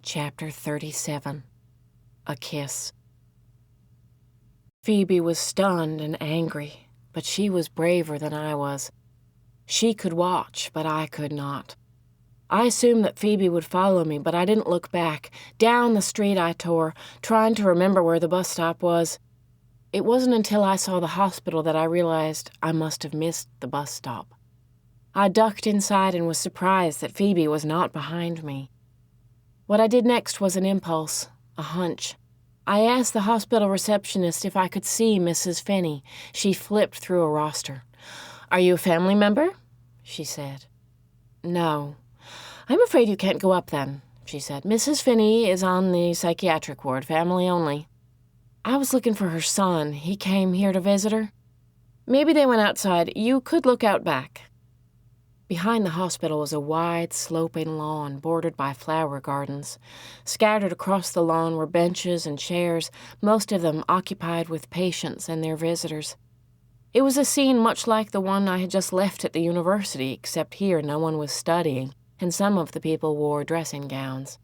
Chapter 37. A Kiss. Phoebe was stunned and angry, but she was braver than I was. She could watch, but I could not. I assumed that Phoebe would follow me, but I didn't look back. Down the street I tore, trying to remember where the bus stop was. It wasn't until I saw the hospital that I realized I must have missed the bus stop. I ducked inside and was surprised that Phoebe was not behind me. What I did next was an impulse, a hunch. I asked the hospital receptionist if I could see Mrs. Finney. She flipped through a roster. "Are you a family member?" she said. "No." "I'm afraid you can't go up then," she said. "Mrs. Finney is on the psychiatric ward, family only." "I was looking for her son. He came here to visit her." "Maybe they went outside. You could look out back." Behind the hospital was a wide, sloping lawn bordered by flower gardens. Scattered across the lawn were benches and chairs, most of them occupied with patients and their visitors. It was a scene much like the one I had just left at the university, except here no one was studying, and some of the people wore dressing gowns.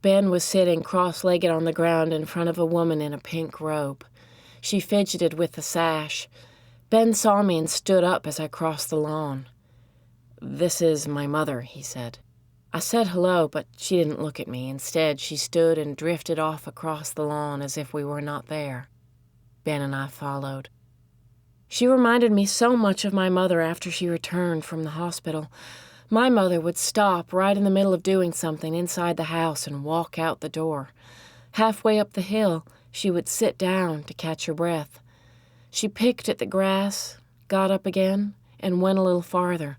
Ben was sitting cross-legged on the ground in front of a woman in a pink robe. She fidgeted with the sash. Ben saw me and stood up as I crossed the lawn. "This is my mother," he said. I said hello, but she didn't look at me. Instead, she stood and drifted off across the lawn as if we were not there. Ben and I followed. She reminded me so much of my mother after she returned from the hospital. My mother would stop right in the middle of doing something inside the house and walk out the door. Halfway up the hill, she would sit down to catch her breath. She picked at the grass, got up again, and went a little farther.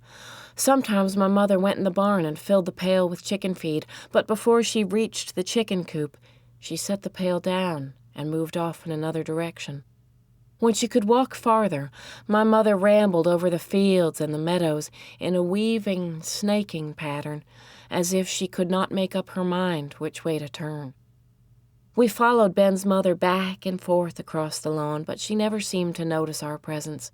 Sometimes my mother went in the barn and filled the pail with chicken feed, but before she reached the chicken coop, she set the pail down and moved off in another direction. When she could walk farther, my mother rambled over the fields and the meadows in a weaving, snaking pattern, as if she could not make up her mind which way to turn. We followed Ben's mother back and forth across the lawn, but she never seemed to notice our presence.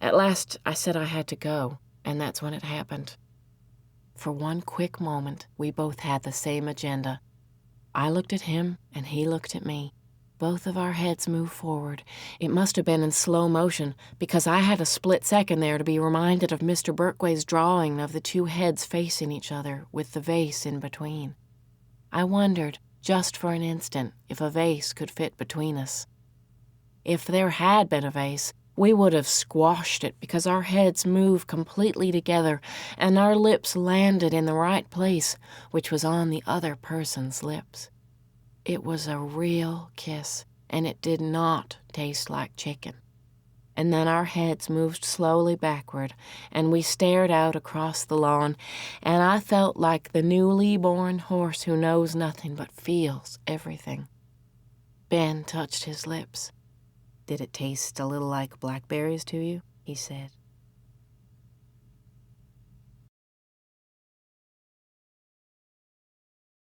At last, I said I had to go, and that's when it happened. For one quick moment, we both had the same agenda. I looked at him, and he looked at me. Both of our heads moved forward. It must have been in slow motion, because I had a split second there to be reminded of Mr. Berkway's drawing of the two heads facing each other, with the vase in between. I wondered, just for an instant, if a vase could fit between us. If there had been a vase, we would have squashed it because our heads moved completely together and our lips landed in the right place, which was on the other person's lips. It was a real kiss, and it did not taste like chicken. And then our heads moved slowly backward, and we stared out across the lawn, and I felt like the newly born horse who knows nothing but feels everything. Ben touched his lips. "Did it taste a little like blackberries to you?" he said.